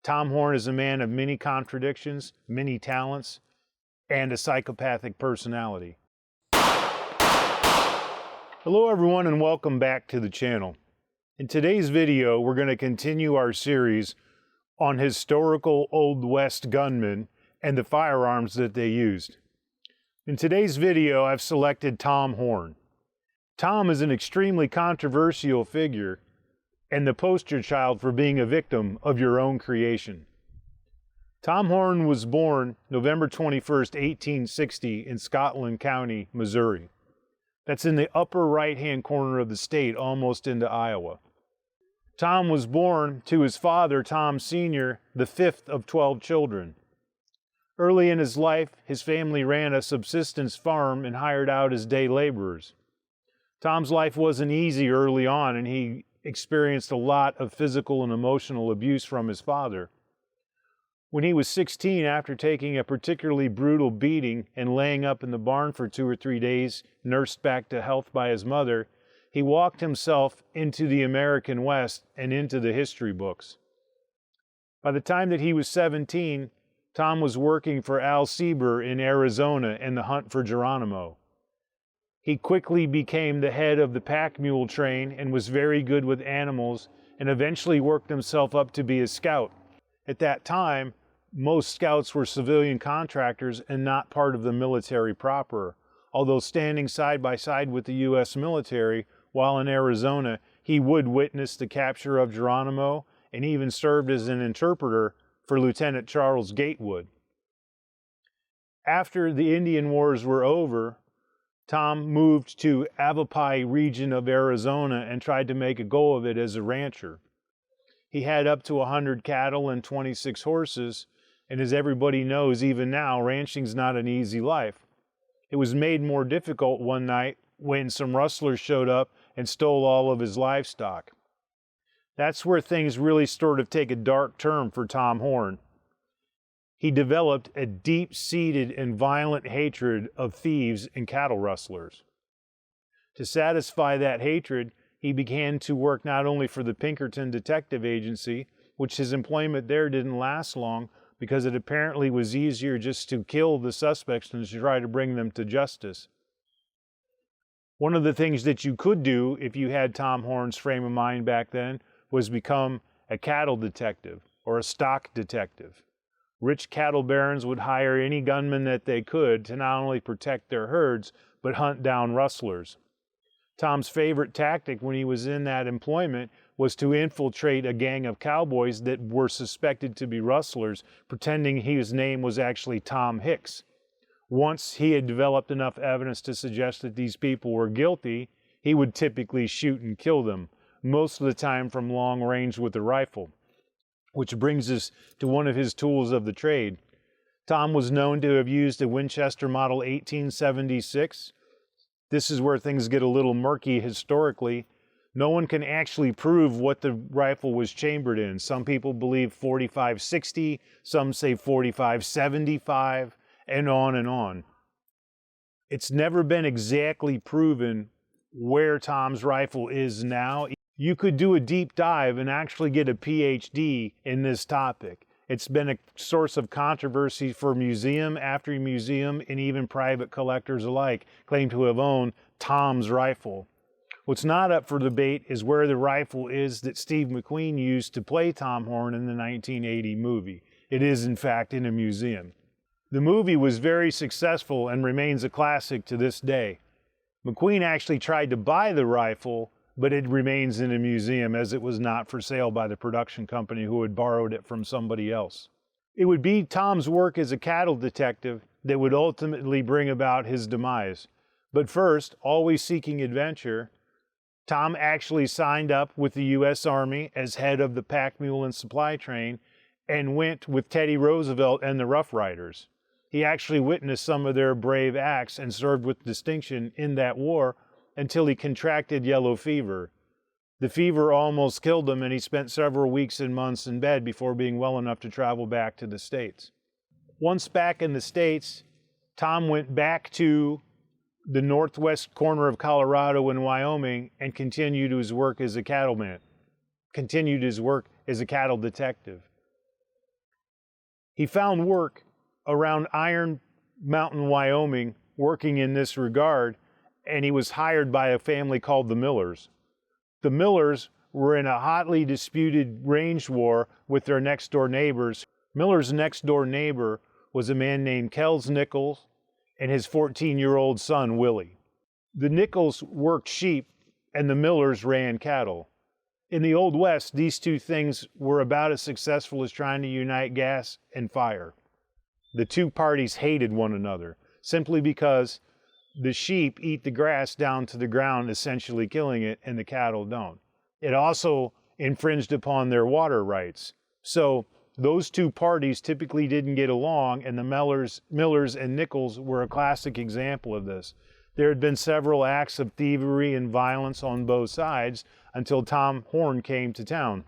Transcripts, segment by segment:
Tom Horn is a man of many contradictions, many talents, and a psychopathic personality. Hello everyone and welcome back to the channel. In today's video, we're going to continue our series on historical Old West gunmen and the firearms that they used. In today's video, I've selected Tom Horn. Tom is an extremely controversial figure and the poster child for being a victim of your own creation. Tom Horn was born November 21st, 1860 in Scotland County, Missouri. That's in the upper right-hand corner of the state, almost into Iowa. Tom was born to his father, Tom Sr., the fifth of 12 children. Early in his life, his family ran a subsistence farm and hired out as day laborers. Tom's life wasn't easy early on, and he experienced a lot of physical and emotional abuse from his father. When he was 16, after taking a particularly brutal beating and laying up in the barn for 2 or 3 days, nursed back to health by his mother, he walked himself into the American West and into the history books. By the time that he was 17, Tom was working for Al Sieber in Arizona in the hunt for Geronimo. He quickly became the head of the pack mule train and was very good with animals, and eventually worked himself up to be a scout. At that time, most scouts were civilian contractors and not part of the military proper. Although standing side by side with the U.S. military while in Arizona, he would witness the capture of Geronimo and even served as an interpreter for Lieutenant Charles Gatewood. After the Indian Wars were over, Tom moved to Avapai region of Arizona and tried to make a go of it as a rancher. He had up to 100 cattle and 26 horses, and as everybody knows, even now, ranching's not an easy life. It was made more difficult one night when some rustlers showed up and stole all of his livestock. That's where things really sort of take a dark turn for Tom Horn. He developed a deep-seated and violent hatred of thieves and cattle rustlers. To satisfy that hatred, he began to work not only for the Pinkerton Detective Agency, which his employment there didn't last long because it apparently was easier just to kill the suspects than to try to bring them to justice. One of the things that you could do if you had Tom Horn's frame of mind back then was become a cattle detective or a stock detective. Rich cattle barons would hire any gunman that they could to not only protect their herds, but hunt down rustlers. Tom's favorite tactic when he was in that employment was to infiltrate a gang of cowboys that were suspected to be rustlers, pretending his name was actually Tom Hicks. Once he had developed enough evidence to suggest that these people were guilty, he would typically shoot and kill them, most of the time from long range with a rifle. Which brings us to one of his tools of the trade. Tom was known to have used a Winchester Model 1876. This is where things get a little murky historically. No one can actually prove what the rifle was chambered in. Some people believe 45-60, some say 45-75, and on and on. It's never been exactly proven where Tom's rifle is now. You could do a deep dive and actually get a PhD in this topic. It's been a source of controversy for museum after museum, and even private collectors alike claim to have owned Tom's rifle. What's not up for debate is where the rifle is that Steve McQueen used to play Tom Horn in the 1980 movie. It is, in fact, in a museum. The movie was very successful and remains a classic to this day. McQueen actually tried to buy the rifle, but it remains in a museum as it was not for sale by the production company who had borrowed it from somebody else. It would be Tom's work as a cattle detective that would ultimately bring about his demise. But first, always seeking adventure, Tom actually signed up with the U.S. Army as head of the pack mule and supply train and went with Teddy Roosevelt and the Rough Riders. He actually witnessed some of their brave acts and served with distinction in that war until he contracted yellow fever. The fever almost killed him, and he spent several weeks and months in bed before being well enough to travel back to the States. Once back in the States, Tom went back to the northwest corner of Colorado and Wyoming and continued his work as a cattleman, continued his work as a cattle detective. He found work around Iron Mountain, Wyoming, working in this regard, and he was hired by a family called the Millers. The Millers were in a hotly disputed range war with their next-door neighbors. Miller's next-door neighbor was a man named Kells Nichols and his 14-year-old son, Willie. The Nichols worked sheep, and the Millers ran cattle. In the Old West, these two things were about as successful as trying to unite gas and fire. The two parties hated one another, simply because the sheep eat the grass down to the ground, essentially killing it, and the cattle don't. It also infringed upon their water rights. So those two parties typically didn't get along, and the Millers and Nichols were a classic example of this. There had been several acts of thievery and violence on both sides until Tom Horn came to town.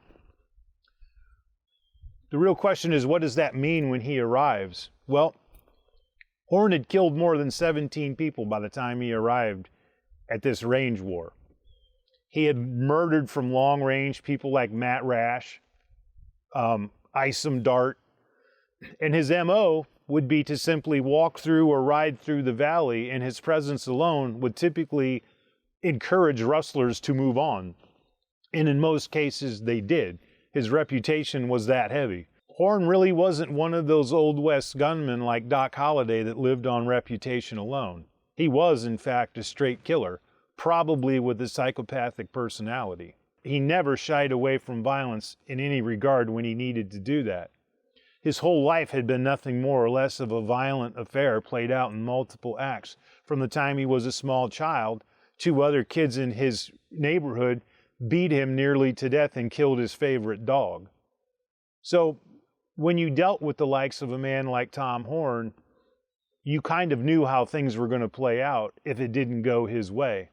The real question is, what does that mean when he arrives? Well, Horn had killed more than 17 people by the time he arrived at this range war. He had murdered from long range people like Matt Rash, Isom Dart, and his MO would be to simply walk through or ride through the valley, and his presence alone would typically encourage rustlers to move on. And in most cases, they did. His reputation was that heavy. Horn really wasn't one of those Old West gunmen like Doc Holliday that lived on reputation alone. He was, in fact, a straight killer, probably with a psychopathic personality. He never shied away from violence in any regard when he needed to do that. His whole life had been nothing more or less of a violent affair played out in multiple acts. From the time he was a small child, 2 other kids in his neighborhood beat him nearly to death and killed his favorite dog. So when you dealt with the likes of a man like Tom Horn, you kind of knew how things were going to play out if it didn't go his way.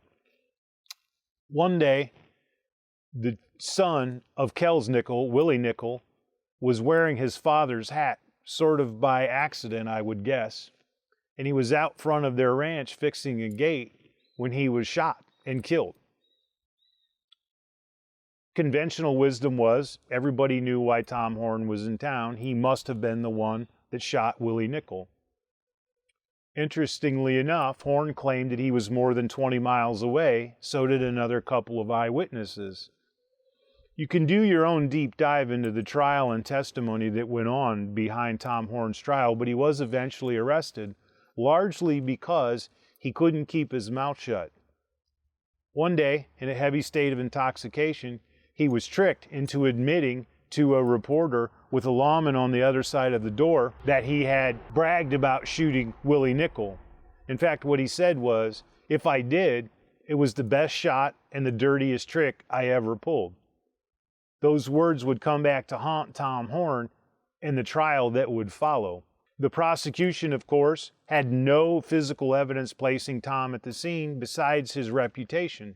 One day, the son of Kells Nickel, Willie Nickel, was wearing his father's hat, sort of by accident, I would guess. And he was out front of their ranch fixing a gate when he was shot and killed. Conventional wisdom was, everybody knew why Tom Horn was in town. He must have been the one that shot Willie Nickel. Interestingly enough, Horn claimed that he was more than 20 miles away, so did another couple of eyewitnesses. You can do your own deep dive into the trial and testimony that went on behind Tom Horn's trial, but he was eventually arrested, largely because he couldn't keep his mouth shut. One day, in a heavy state of intoxication, he was tricked into admitting to a reporter with a lawman on the other side of the door that he had bragged about shooting Willie Nickel. In fact, what he said was, "If I did, it was the best shot and the dirtiest trick I ever pulled." Those words would come back to haunt Tom Horn in the trial that would follow. The prosecution, of course, had no physical evidence placing Tom at the scene besides his reputation.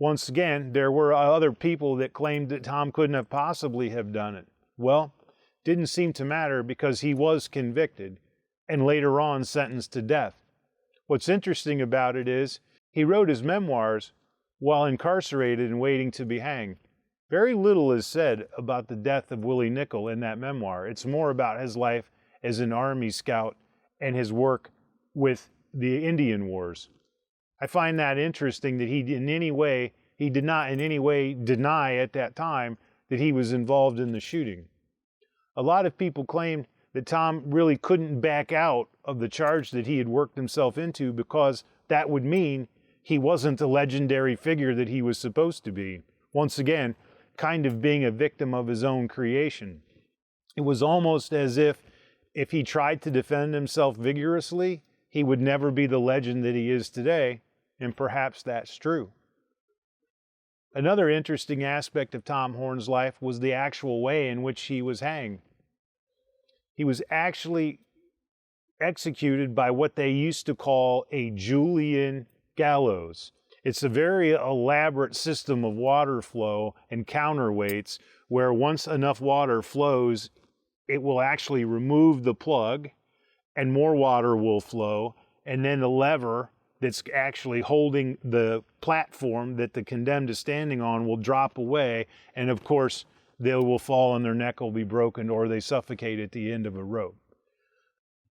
Once again, there were other people that claimed that Tom couldn't have possibly have done it. Well, didn't seem to matter because he was convicted and later on sentenced to death. What's interesting about it is he wrote his memoirs while incarcerated and waiting to be hanged. Very little is said about the death of Willie Nickel in that memoir. It's more about his life as an Army scout and his work with the Indian Wars. I find that interesting that he did not in any way deny at that time that he was involved in the shooting. A lot of people claimed that Tom really couldn't back out of the charge that he had worked himself into because that would mean he wasn't the legendary figure that he was supposed to be. Once again, kind of being a victim of his own creation. It was almost as if he tried to defend himself vigorously, he would never be the legend that he is today, and perhaps that's true. Another interesting aspect of Tom Horn's life was the actual way in which he was hanged. He was actually executed by what they used to call a Julian gallows. It's a very elaborate system of water flow and counterweights where once enough water flows, it will actually remove the plug and more water will flow, and then the lever that's actually holding the platform that the condemned is standing on will drop away, and of course they will fall and their neck will be broken, or they suffocate at the end of a rope.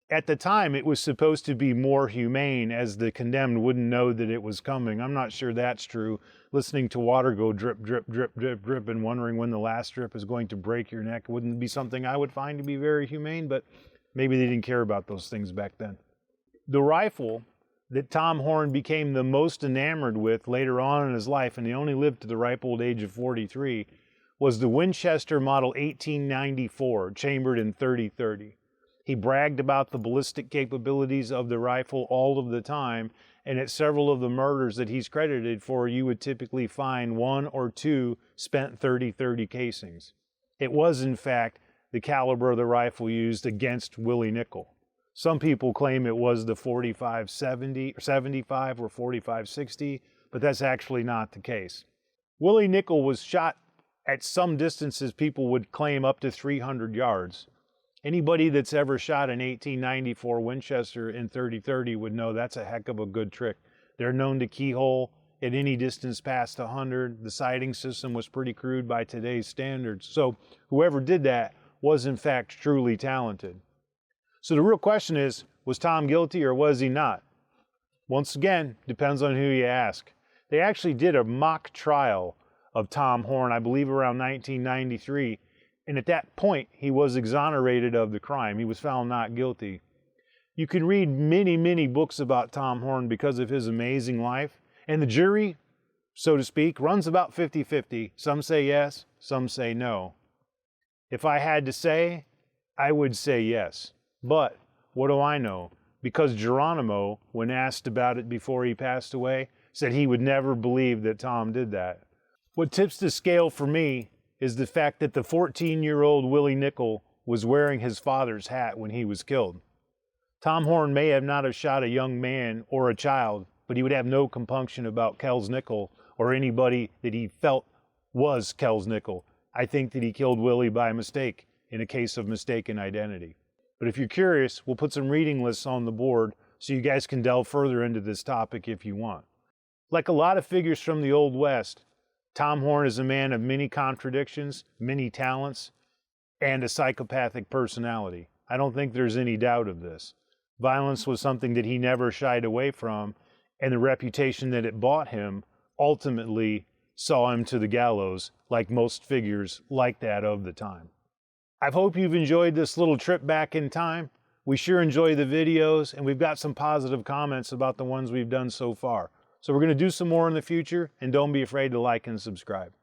At the time, it was supposed to be more humane, as the condemned wouldn't know that it was coming. I'm not sure that's true. Listening to water go drip, drip, drip, drip, drip, and wondering when the last drip is going to break your neck wouldn't be something I would find to be very humane, but maybe they didn't care about those things back then. The rifle that Tom Horn became the most enamored with later on in his life, and he only lived to the ripe old age of 43, was the Winchester Model 1894, chambered in .30-30. He bragged about the ballistic capabilities of the rifle all of the time, and at several of the murders that he's credited for, you would typically find 1 or 2 spent .30-30 casings. It was, in fact, the caliber of the rifle used against Willie Nickel. Some people claim it was the 45-70, 75 or 45-60, but that's actually not the case. Willie Nickel was shot at some distances people would claim up to 300 yards. Anybody that's ever shot an 1894 Winchester in .30-30 would know that's a heck of a good trick. They're known to keyhole at any distance past 100. The sighting system was pretty crude by today's standards. So whoever did that was in fact truly talented. So the real question is, was Tom guilty or was he not? Once again, depends on who you ask. They actually did a mock trial of Tom Horn, I believe around 1993. And at that point, he was exonerated of the crime. He was found not guilty. You can read many, many books about Tom Horn because of his amazing life. And the jury, so to speak, runs about 50-50. Some say yes, some say no. If I had to say, I would say yes. But what do I know? Because Geronimo, when asked about it before he passed away, said he would never believe that Tom did that. What tips the scale for me is the fact that the 14-year-old Willie Nickel was wearing his father's hat when he was killed. Tom Horn may have not have shot a young man or a child, but he would have no compunction about Kells Nickel or anybody that he felt was Kells Nickel. I think that he killed Willie by mistake in a case of mistaken identity. But if you're curious, we'll put some reading lists on the board so you guys can delve further into this topic if you want. Like a lot of figures from the Old West, Tom Horn is a man of many contradictions, many talents, and a psychopathic personality. I don't think there's any doubt of this. Violence was something that he never shied away from, and the reputation that it bought him ultimately saw him to the gallows, like most figures like that of the time. I hope you've enjoyed this little trip back in time. We sure enjoy the videos, and we've got some positive comments about the ones we've done so far. So we're going to do some more in the future, and don't be afraid to like and subscribe.